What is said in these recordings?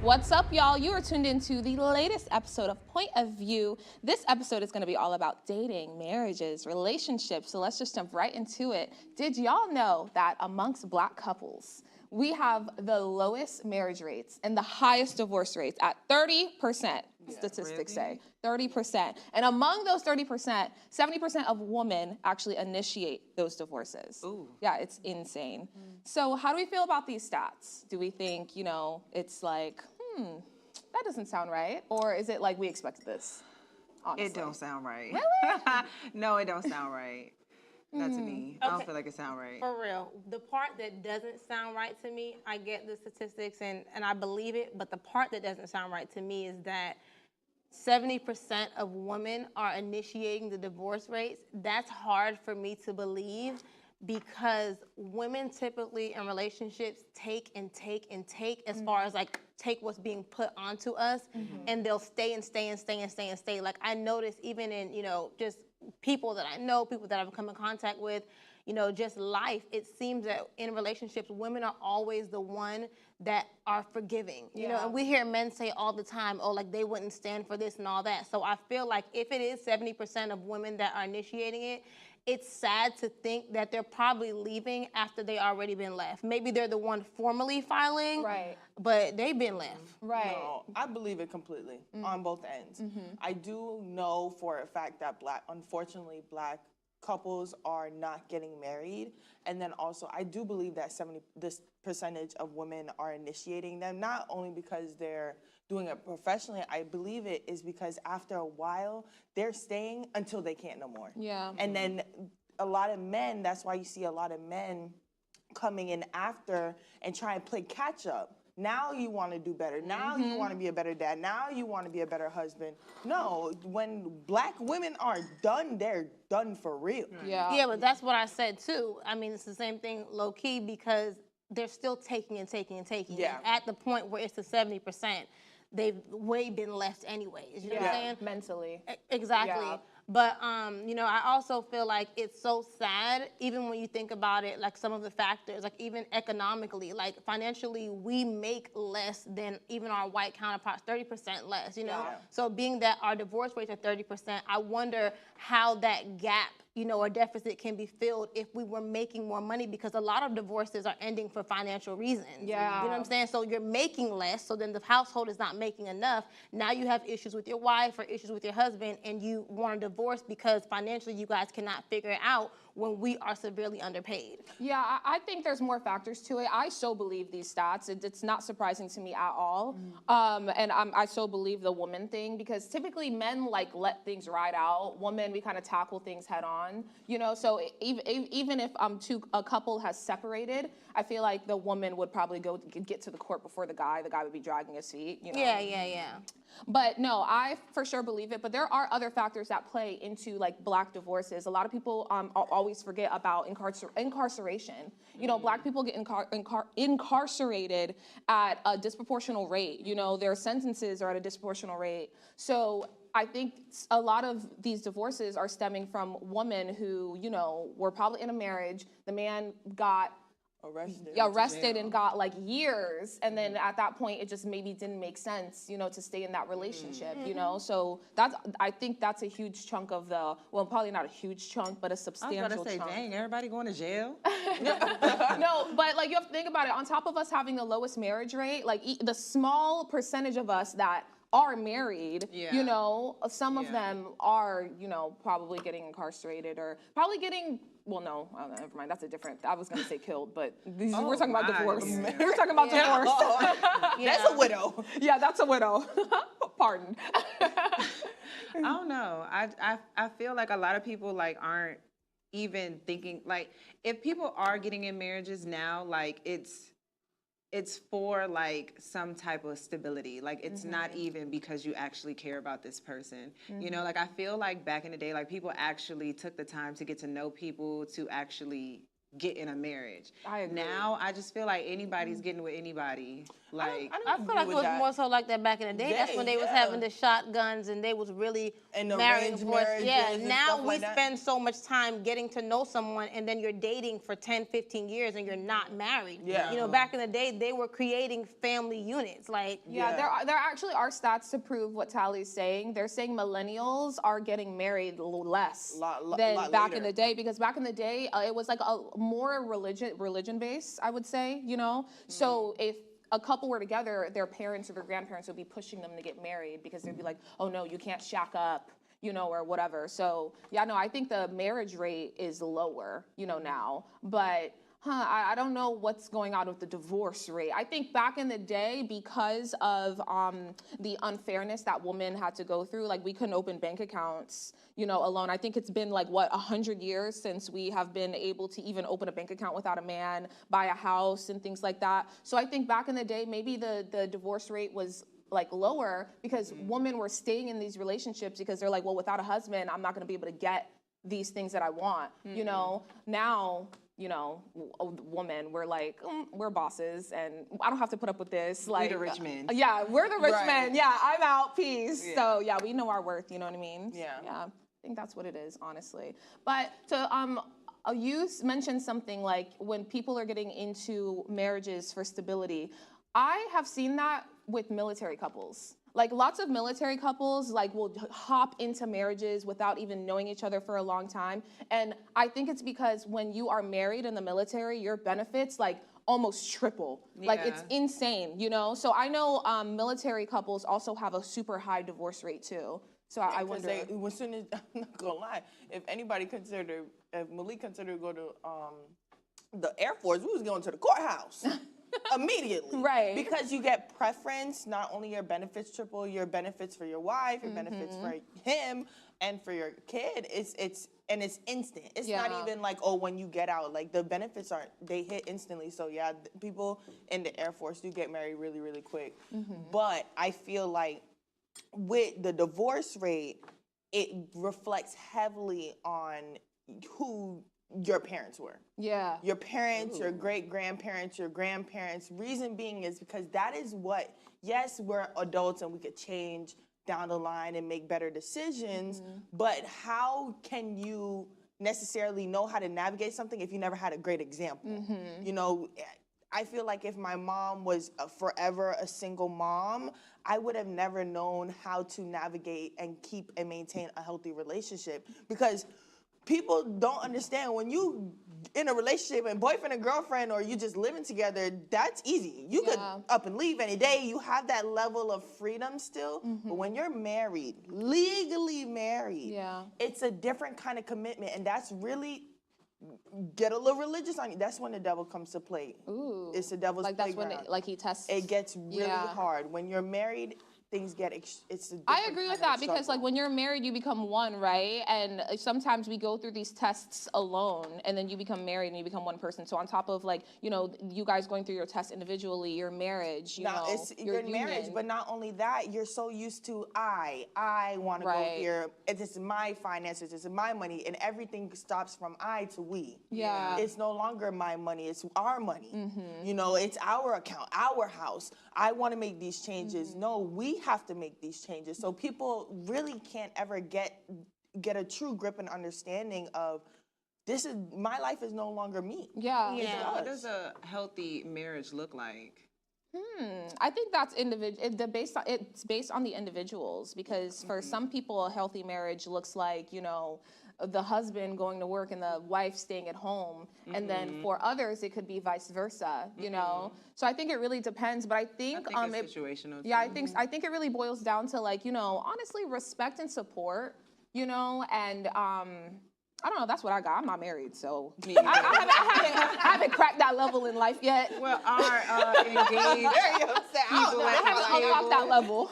What's up, y'all? You are tuned into the latest episode of Point of View. This episode is going to be all about dating, marriages, relationships. So let's just jump right into it. Did y'all know that amongst Black couples, we have the lowest marriage rates and the highest divorce rates at 30%? Statistics say 30%. And among those 30%, 70% of women actually initiate those divorces. Ooh. Yeah, it's insane. So how do we feel about these stats? Do we think, you know, it's like, that doesn't sound right? Or is it like we expected this? Honestly. It don't sound right. Really? No, it don't sound right. Not to me. I don't feel like it sound right. For real. The part that doesn't sound right to me, I get the statistics and I believe it, but the part that doesn't sound right to me is that 70% of women are initiating the divorce rates. That's hard for me to believe because women typically in relationships take and take and take as far as like take what's being put onto us and they'll stay and stay and stay and stay and stay. Like I notice even in, you know, just people that I know, people that I've come in contact with, you know, just life, it seems that in relationships, women are always the one that are forgiving, you know, and we hear men say all the time, oh, like they wouldn't stand for this and all that. So I feel like if it is 70% of women that are initiating it, it's sad to think that they're probably leaving after they already been left. Maybe they're the one formally filing, Right. but they've been left. Right. No, I believe it completely on both ends. I do know for a fact that unfortunately, Black couples are not getting married, and then also I do believe that this percentage of women are initiating them, not only because they're doing it professionally. I believe it is because after a while they're staying until they can't no more. Yeah. And then a lot of men, that's why you see a lot of men coming in after and try and play catch up. Now you want to do better. Now you want to be a better dad. Now you want to be a better husband. No, when Black women are done, they're done for real. Yeah. Yeah, but that's what I said too. I mean, it's the same thing low key because they're still taking and taking and taking. Yeah. And at the point where it's the 70%, they've way been left anyways. You know what I'm saying? Mentally. Exactly. Yeah. But, you know, I also feel like it's so sad, even when you think about it, like some of the factors, like even economically, like financially, we make less than even our white counterparts, 30% less, you know? Yeah. So being that our divorce rates are 30%, I wonder how that gap, you know, or deficit can be filled if we were making more money because a lot of divorces are ending for financial reasons. Yeah. You know what I'm saying? So you're making less, so then the household is not making enough. Now you have issues with your wife or issues with your husband and you want to divorce because financially you guys cannot figure it out when we are severely underpaid. Yeah, I think there's more factors to it. I so believe these stats. It's not surprising to me at all. And I so believe the woman thing because typically men like let things ride out. Women, we kind of tackle things head on, you know? So even if a couple has separated, I feel like the woman would probably get to the court before the guy. The guy would be dragging his feet, you know? Yeah. But no, I for sure believe it. But there are other factors that play into like Black divorces. A lot of people always forget about incarceration. You know, Black people get incarcerated at a disproportional rate. You know, their sentences are at a disproportional rate. So I think a lot of these divorces are stemming from women who, you know, were probably in a marriage. The man got arrested and got like years, and then at that point it just maybe didn't make sense, you know, to stay in that relationship, you know. So I think that's a huge chunk of well, probably not a huge chunk, but a substantial I was about to say, chunk. dang, everybody going to jail? No, but like you have to think about it. On top of us having the lowest marriage rate, like the small percentage of us that are married, you know, some of them are, you know, probably getting incarcerated or probably getting, well, no, never mind. That's a different, I was going to say killed, but we're talking about divorce. We're talking about divorce. That's a widow. Yeah, that's a widow. Pardon. I don't know. I feel like a lot of people like aren't even thinking, like if people are getting in marriages now, like it's for like some type of stability. Like it's not even because you actually care about this person. You know, like I feel like back in the day, like people actually took the time to get to know people to actually get in a marriage. I agree. Now I just feel like anybody's getting with anybody. Like, I feel like it was more so like that back in the day. That's when they was having the shotguns and they was really And the marrying arranged for marriages yeah. and Now stuff we like that. spend so much time getting to know someone and then you're dating for 10, 15 years and you're not married. Yeah. You know, back in the day they were creating family units. Like Yeah, there actually are stats to prove what Tally's saying. They're saying millennials are getting married less than lot back in later. the day, because back in the day it was like a more religion based, I would say, you know. So if a couple were together, their parents or their grandparents would be pushing them to get married because they'd be like, oh no, you can't shack up, you know, or whatever. So yeah, no, I think the marriage rate is lower, you know, now, but I don't know what's going on with the divorce rate. I think back in the day, because of the unfairness that women had to go through, like we couldn't open bank accounts, you know, alone. I think it's been like, what, 100 years since we have been able to even open a bank account without a man, buy a house and things like that. So I think back in the day, maybe the divorce rate was like lower because women were staying in these relationships because they're like, well, without a husband, I'm not going to be able to get these things that I want, you know. Now, you know, woman, we're like, we're bosses, and I don't have to put up with this. Like, the rich men. Yeah, we're the rich Right. men. Yeah, I'm out. Peace. Yeah. So yeah, we know our worth. You know what I mean? Yeah. Yeah. I think that's what it is, honestly. But to you mentioned something like when people are getting into marriages for stability. I have seen that with military couples. Like lots of military couples like will hop into marriages without even knowing each other for a long time. And I think it's because when you are married in the military, your benefits like almost triple. Like it's Yeah. insane, you know? So I know military couples also have a super high divorce rate too. So I wonder. As soon as, I'm not gonna lie, if Malik considered to go to the Air Force, we was going to the courthouse. Immediately. Right. Because you get preference, not only your benefits triple, your benefits for your wife, your benefits for him, and for your kid. It's instant. It's not Yeah. even like, oh, when you get out, like the benefits they hit instantly. So yeah, people in the Air Force do get married really, really quick. But I feel like with the divorce rate, it reflects heavily on who your parents were. Yeah. Your parents, your great-grandparents, your grandparents. Reason being is because that is what, yes, we're adults and we could change down the line and make better decisions, but how can you necessarily know how to navigate something if you never had a great example? You know, I feel like if my mom was forever a single mom, I would have never known how to navigate and keep and maintain a healthy relationship, because people don't understand when you in a relationship and boyfriend and girlfriend, or you just living together, that's easy. You could up and leave any day. You have that level of freedom still. But when you're married, legally married, it's a different kind of commitment. And that's really, get a little religious on you. That's when the devil comes to play. Ooh. It's the devil's like that's playground. when it, like he tests. It gets really hard. When you're married, things get, it's a I different agree with kind of that because like struggle. when you're married, you become one, right? And sometimes we go through these tests alone and then you become married and you become one person. So on top of like, you know, you guys going through your tests individually, your marriage, you know, It's your your marriage, union. but not only that, you're so used to I want to go here. This is my finances, this is my money, and everything stops from I to we. Yeah. It's no longer my money, it's our money. You know, it's our account, our house. I want to make these changes. No, we have to make these changes. So people really can't ever get a true grip and understanding of this is my life is no longer me. Yeah. Yeah. What does a healthy marriage look like? I think that's it's based on the individuals, because for some people, a healthy marriage looks like, you know, the husband going to work and the wife staying at home. And then for others, it could be vice versa, you know? So I think it really depends, but I think, it's situational. yeah, too. I think it really boils down to like, you know, honestly, respect and support, you know, and I don't know, that's what I got. I'm not married, so I haven't cracked that level in life yet. Well, our engaged people I at haven't the unlocked that table, level.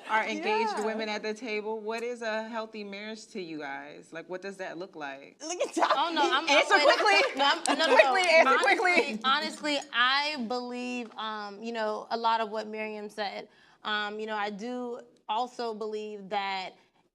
our engaged women at the table, what is a healthy marriage to you guys? Like, what does that look like? Look at that. Oh no, Answer quickly. Answer quickly. Honestly, I believe, you know, a lot of what Miriam said. You know, I do also believe that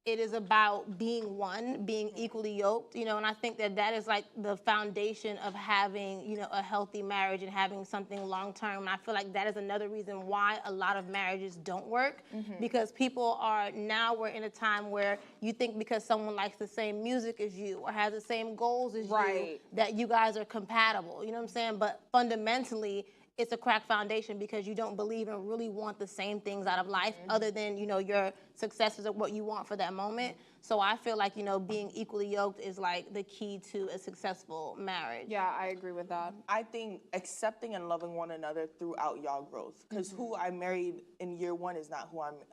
it is about being one, being equally yoked, you know, and I think that that is like the foundation of having, you know, a healthy marriage and having something long-term. And I feel like that is another reason why a lot of marriages don't work, because people are, now we're in a time where you think because someone likes the same music as you or has the same goals as you, that you guys are compatible, you know what I'm saying? But fundamentally, it's a cracked foundation because you don't believe and really want the same things out of life other than, you know, your successes of what you want for that moment. So I feel like, you know, being equally yoked is like the key to a successful marriage. Yeah, I agree with that. I think accepting and loving one another throughout y'all growth, because who I married in year 1 is not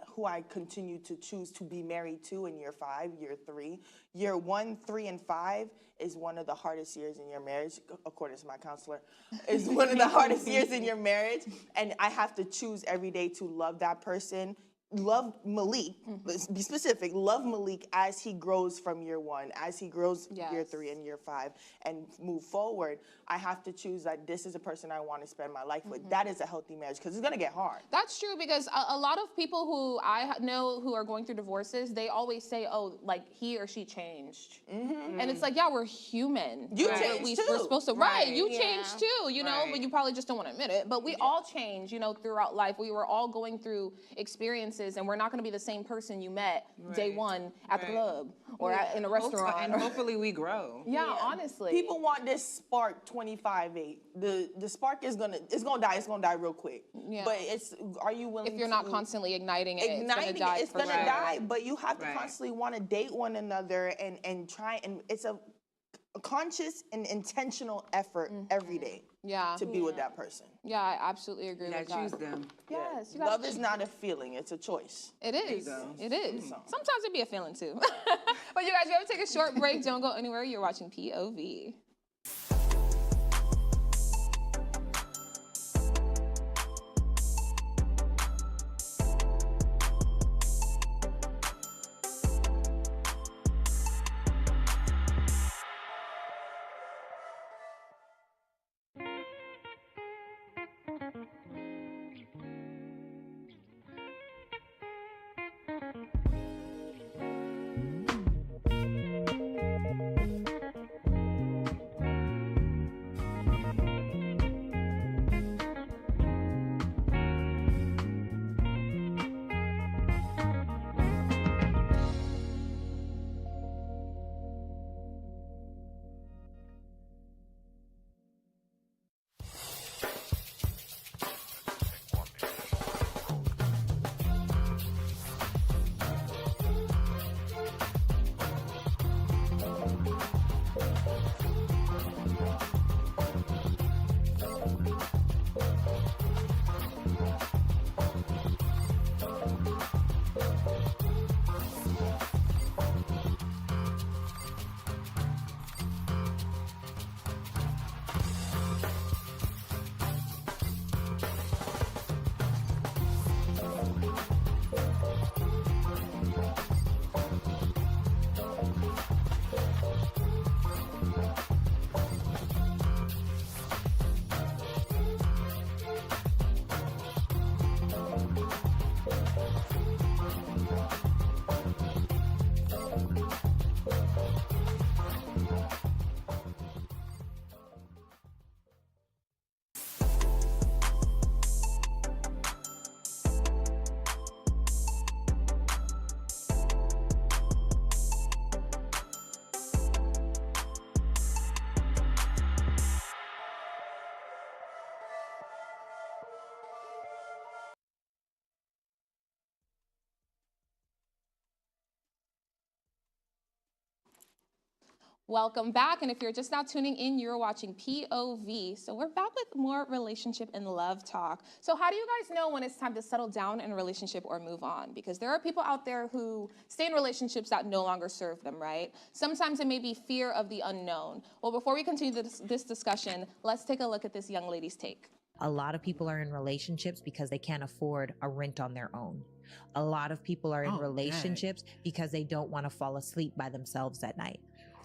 who I continue to choose to be married to in year 5, year 3. Year 1, 3, and 5 is one of the hardest years in your marriage, according to my counselor. Is one of the hardest years in your marriage, and I have to choose every day to love that person. Love Malik, let's be specific, love Malik as he grows from year 1, as he grows year 3 and year 5, and move forward. I have to choose that this is a person I want to spend my life with. That is a healthy marriage, because it's going to get hard. That's true, because a lot of people who I know who are going through divorces, they always say, oh, like, he or she changed. And it's like, yeah, we're human. You changed too. We're supposed to, you changed too, you know, but you probably just don't want to admit it. But we all change, you know, throughout life. We were all going through experiences, and we're not going to be the same person you met day 1 at the club or in a restaurant. And hopefully we grow. Yeah, honestly. People want this spark 25-8. The spark is gonna die real quick. Yeah. But are you willing if you're not constantly igniting it, it's gonna die. But you have to constantly want to date one another and try, and it's a conscious and intentional effort every day. To be with that person. Yeah, I absolutely agree with that. Choose them. Yes. Love is not a feeling, it's a choice. It is. It is. Sometimes it be a feeling too. But you guys, we have to take a short break. Don't go anywhere. You're watching POV. Welcome back, and if you're just now tuning in, you're watching POV. So we're back with more relationship and love talk. So how do you guys know when it's time to settle down in a relationship or move on? Because there are people out there who stay in relationships that no longer serve them, right? Sometimes it may be fear of the unknown. Well, before we continue this discussion, let's take a look at this young lady's take. A lot of people are in relationships because they can't afford a rent on their own. A lot of people are in relationships because they don't want to fall asleep by themselves at night.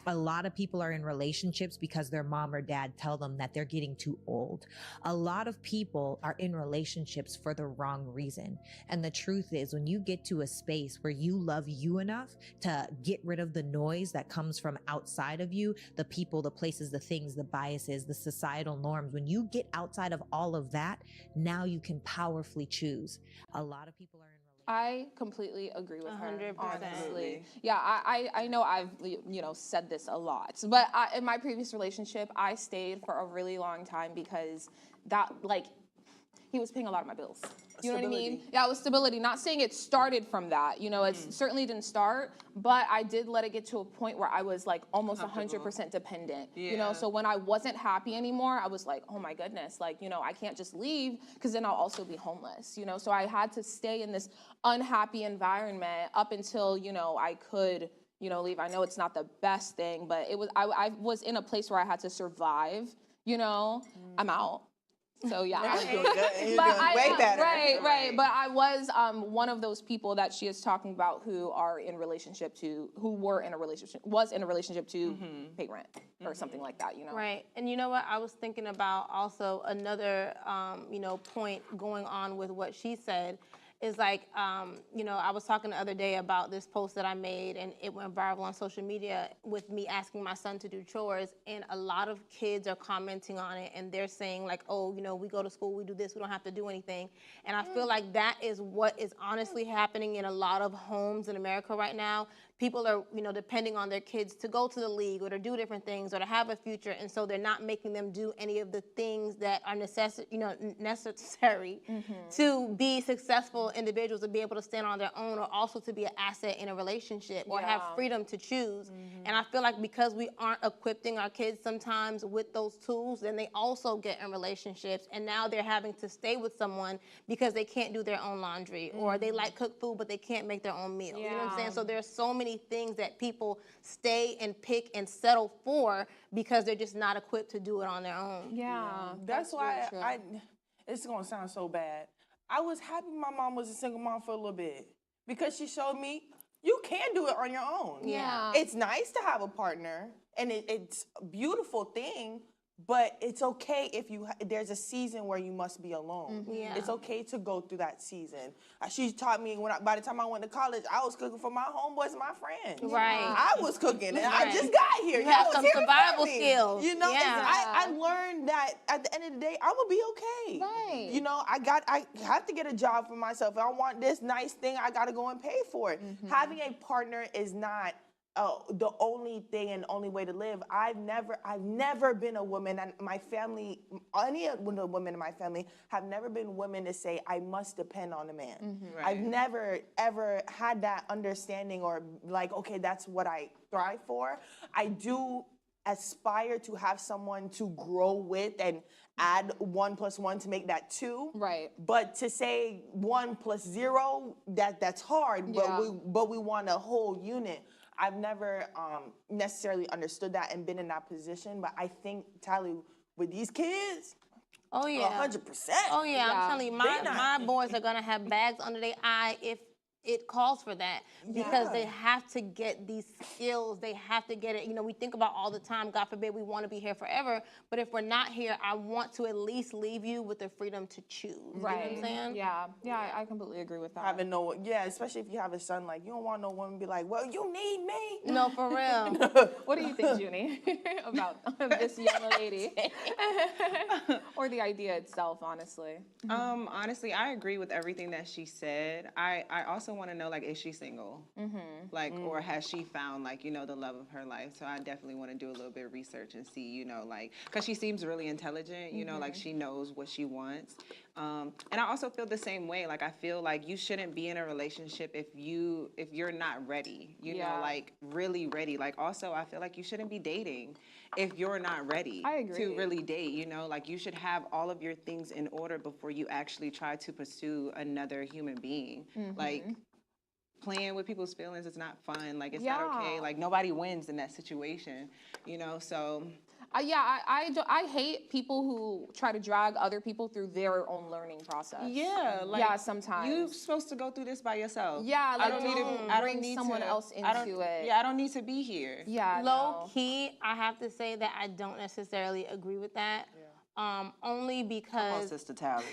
A lot of people are in relationships because their mom or dad tell them that they're getting too old. A lot of people are in relationships for the wrong reason. And the truth is, when you get to a space where you love you enough to get rid of the noise that comes from outside of you, the people, the places, the things, the biases, the societal norms, when you get outside of all of that, now you can powerfully choose. A lot of people are in I completely agree with her. 100%. Honestly, yeah, I know I've said this a lot, but in my previous relationship, I stayed for a really long time because that he was paying a lot of my bills. You know what I mean? Stability. Yeah, it was stability. Not saying it started from that. It certainly didn't start, but I did let it get to a point where I was like almost 100% dependent. Yeah. So when I wasn't happy anymore, I was like, oh my goodness, I can't just leave because then I'll also be homeless. So I had to stay in this unhappy environment up until I could leave. I know it's not the best thing, but it was. I was in a place where I had to survive. I'm out. So yeah, You're doing good. You're But doing way better. Right. But I was one of those people that she is talking about who were in a relationship to pay rent or something like that. Right. And you know what? I was thinking about also another, point going on with what she said is like, I was talking the other day about this post that I made and it went viral on social media with me asking my son to do chores, and a lot of kids are commenting on it and they're saying like, oh, we go to school, we do this, we don't have to do anything. And I feel like that is what is honestly happening in a lot of homes in America right now. People are, depending on their kids to go to the league or to do different things or to have a future, and so they're not making them do any of the things that are necessary to be successful individuals, to be able to stand on their own, or also to be an asset in a relationship or have freedom to choose. And I feel like because we aren't equipping our kids sometimes with those tools, then they also get in relationships, and now they're having to stay with someone because they can't do their own laundry or they like cook food but they can't make their own meal. You know what I'm saying? So there's so many things that people stay and pick and settle for because they're just not equipped to do it on their own. Yeah, That's why really true. it's gonna sound so bad. I was happy my mom was a single mom for a little bit because she showed me you can do it on your own. Yeah. It's nice to have a partner and it's a beautiful thing, but it's okay if there's a season where you must be alone. Yeah. It's okay to go through that season. She taught me by the time I went to college, I was cooking for my homeboys and my friends. Right. I was cooking and I Right. just got here. You have Y'all was some here survival before me. skills. Yeah. I learned that at the end of the day, I'm gonna be okay. Right. I have to get a job for myself. If I want this nice thing, I gotta go and pay for it. Having a partner is not the only thing and only way to live. I've never been a woman, and my family, any of the women in my family have never been women to say I must depend on a man. Right. I've never ever had that understanding or like, okay, that's what I thrive for. I do aspire to have someone to grow with and add 1 + 1 to make that 2. Right. But to say 1 + 0, that's hard. Yeah. But we want a whole unit. I've never necessarily understood that and been in that position. But I think, Tally, with these kids, Oh yeah. 100%. Oh yeah, Yeah. I'm telling you, They're my not- boys are gonna have bags under their eye if it calls for that, because Yeah. they have to get these skills. They have to get it. We think about all the time, God forbid we want to be here forever, but if we're not here, I want to at least leave you with the freedom to choose. Right. You know what I'm saying? Yeah, I completely agree with that. Having especially if you have a son, like, you don't want no woman be like, well, you need me. No, for real. What do you think, Junie, about this young lady? Or the idea itself, honestly? Honestly, I agree with everything that she said. I also want to know, like, is she single? Like, or has she found, like, the love of her life? So I definitely want to do a little bit of research and see, like, because she seems really intelligent, like she knows what she wants. And I also feel the same way. Like, I feel like you shouldn't be in a relationship if you're not ready, Yeah. like really ready. Like, also, I feel like you shouldn't be dating if you're not ready I agree. to really date, like you should have all of your things in order before you actually try to pursue another human being. Like, playing with people's feelings is not fun. Like, it's Yeah. not okay. Like, nobody wins in that situation, you know, so. I hate people who try to drag other people through their own learning process. Yeah, like, yeah, sometimes. You're supposed to go through this by yourself. Yeah, like, I don't need to bring someone else into it. Yeah, I don't need to be here. Yeah, Low key, I have to say that I don't necessarily agree with that. Only because. Come on, Sister Tally.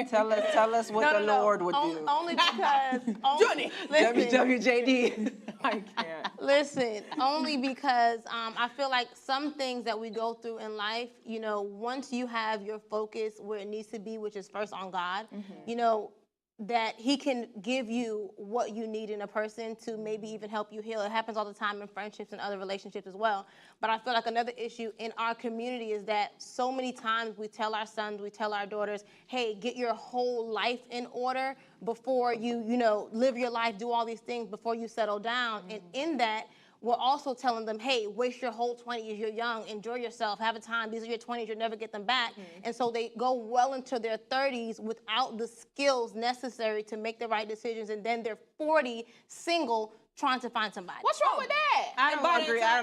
tell us what the Lord would do. Only because. Johnny. WWJD. I can't. Listen, only because I feel like some things that we go through in life, you know, once you have your focus where it needs to be, which is first on God, you know, that he can give you what you need in a person to maybe even help you heal. It happens all the time in friendships and other relationships as well. But I feel like another issue in our community is that so many times we tell our sons, we tell our daughters, hey, get your whole life in order before you know, live your life, do all these things before you settle down. And in that, we're also telling them, hey, waste your whole 20s, you're young, enjoy yourself, have a time, these are your 20s, you'll never get them back. And so they go well into their 30s without the skills necessary to make the right decisions, and then they're 40, single, trying to find somebody. What's wrong with that? I don't agree. I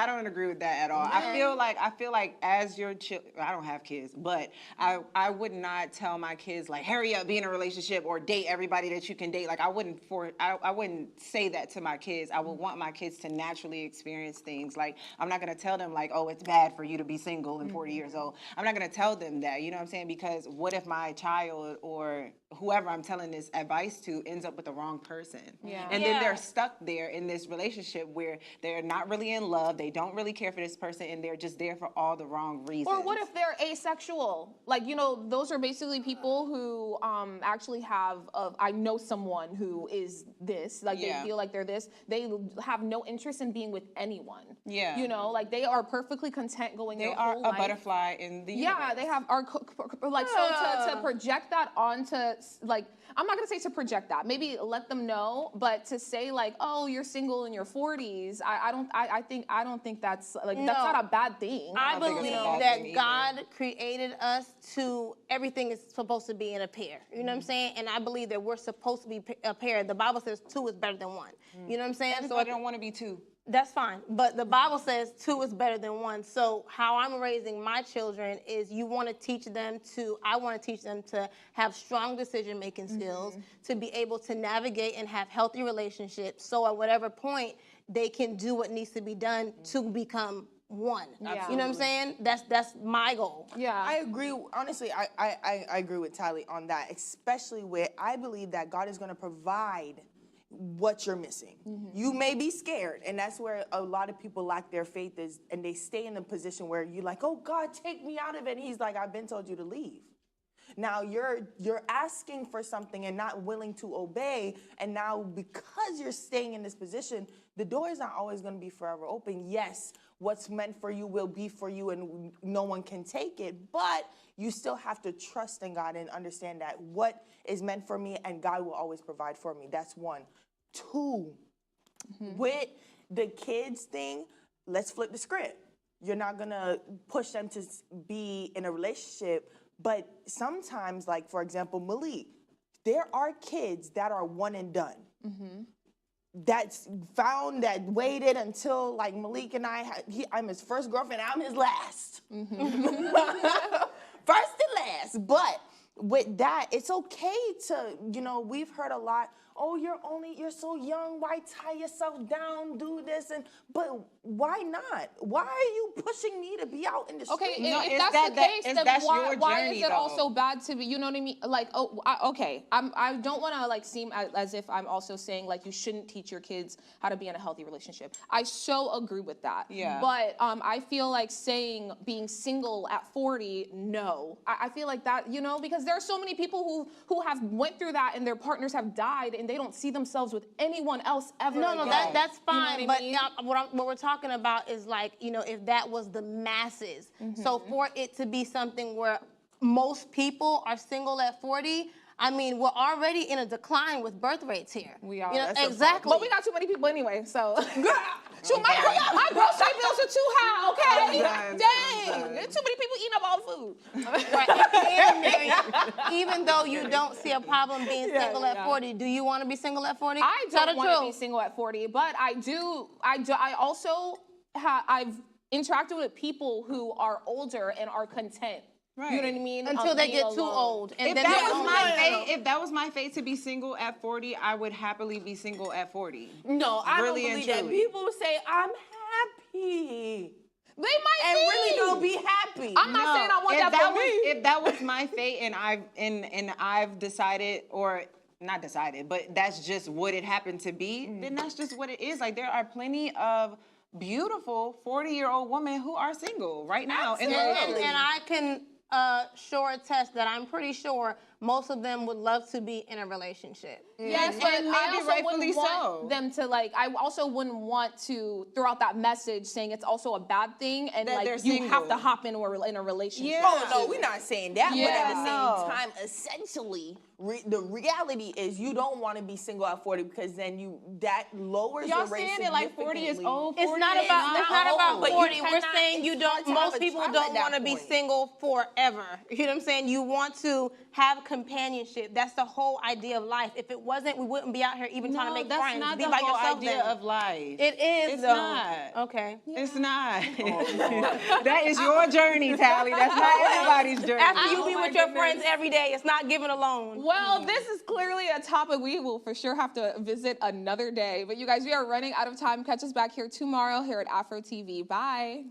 don't agree with that at all. I feel like as your I don't have kids, but I would not tell my kids like hurry up, be in a relationship or date everybody that you can date. Like I wouldn't say that to my kids. I would want my kids to naturally experience things. Like I'm not gonna tell them like, oh, it's bad for you to be single and 40 years old. I'm not gonna tell them that, you know what I'm saying? Because what if my child or whoever I'm telling this advice to ends up with the wrong person? Yeah. And then they're stuck there in this relationship where they're not really in love, they don't really care for this person, and they're just there for all the wrong reasons. Or what if they're asexual? Like, you know, those are basically people who actually have, I know someone who is this, like they feel like they're this. They have no interest in being with anyone. Yeah. You know, like they are perfectly content going their whole life. They are a butterfly in the universe. Yeah, they have, like, so to project that onto, like, I'm not gonna say to project that, maybe let them know, but to say like, oh, you're single in your 40s, I don't think that's like, that's not a bad thing. I believe that God created us to, everything is supposed to be in a pair. You know what I'm saying? And I believe that we're supposed to be a pair. The Bible says 2 is better than 1. You know what I'm saying? So I don't want to be 2. That's fine, but the Bible says 2 is better than 1. So how I'm raising my children is I want to teach them to have strong decision-making skills, to be able to navigate and have healthy relationships, so at whatever point they can do what needs to be done to become one. Yeah. You know what I'm saying? That's my goal. Yeah. I agree. Honestly, I agree with Tally on that, especially where I believe that God is going to provide what you're missing. You may be scared, and that's where a lot of people lack their faith is, and they stay in the position where you're like, oh God, take me out of it. And he's like, I've been told you to leave. Now you're asking for something and not willing to obey, and now because you're staying in this position, the door is not always going to be forever open. Yes, what's meant for you will be for you, and no one can take it, but you still have to trust in God and understand that what is meant for me, and God will always provide for me. That's 1. 2, with the kids thing, let's flip the script. You're not gonna push them to be in a relationship, but sometimes, like for example, Malik, there are kids that are one and done. That's found, that waited until like Malik and I'm his first girlfriend, I'm his last. First and last, but with that, it's okay to, you know, we've heard a lot, oh, you're so young, why tie yourself down, do this, but why not? Why are you pushing me to be out in the street? Okay, if that's the case, then why is it also bad to be, you know what I mean? Like, okay, I don't want to like seem as if I'm also saying like you shouldn't teach your kids how to be in a healthy relationship. I so agree with that. Yeah. But I feel like saying being single at 40, no. I feel like that, you know, because there are so many people who have went through that and their partners have died and they don't see themselves with anyone else ever again. No, that's fine. You know what but what we're talking about is like, you know, if that was the masses. So for it to be something where most people are single at 40, I mean, we're already in a decline with birth rates here. We are. You know, That's exactly. But we got too many people anyway, so. Shoot, my grocery bills are too high, okay? Sometimes, Dang, sometimes. there's too many people eating up all the food. Right. And even though you don't see a problem being single at 40, do you want to be single at 40? I Tell don't the want to be truth. single at 40, but I also I've interacted with people who are older and are content. You know what I mean? Until they being get too alone. old. And If then that they was don't my want fate, if that was my fate to be single at 40, I would happily be single at 40. No, I Really don't and believe that. truly. People say I'm happy They might and be. really don't be happy. I'm not saying I want if that for me. If that was my fate and I've decided, or not decided, but that's just what it happened to be, then that's just what it is. Like, there are plenty of beautiful 40-year-old women who are single right now in the world. And I can sure attest that I'm pretty sure most of them would love to be in a relationship. Yes, but And I maybe also rightfully wouldn't want so. them to like. I also wouldn't want to throw out that message saying it's also a bad thing and That like they're you have single. to hop in a relationship. Yeah. Oh no, we're not saying that. But Yeah, at the no. same time, essentially, the reality is you don't want to be single at 40 because then that lowers Y'all your rate saying it like 40 is significantly. old? It's 40 not is about it's not old, about but you 40. We're cannot- saying you it's don't hard to have most a people child don't at that want to be point. single forever. You know what I'm saying? You want to have companionship. That's the whole idea of life. If it wasn't, we wouldn't be out here even trying to make that's friends. not Be the by whole yourself idea then. of life. It is It's though. not. Okay. It's not. That is your journey, Tally. That's not everybody's journey. After you be with your friends every day, it's not giving alone. Well, this is clearly a topic we will for sure have to visit another day. But you guys, we are running out of time. Catch us back here tomorrow here at Afro TV. Bye.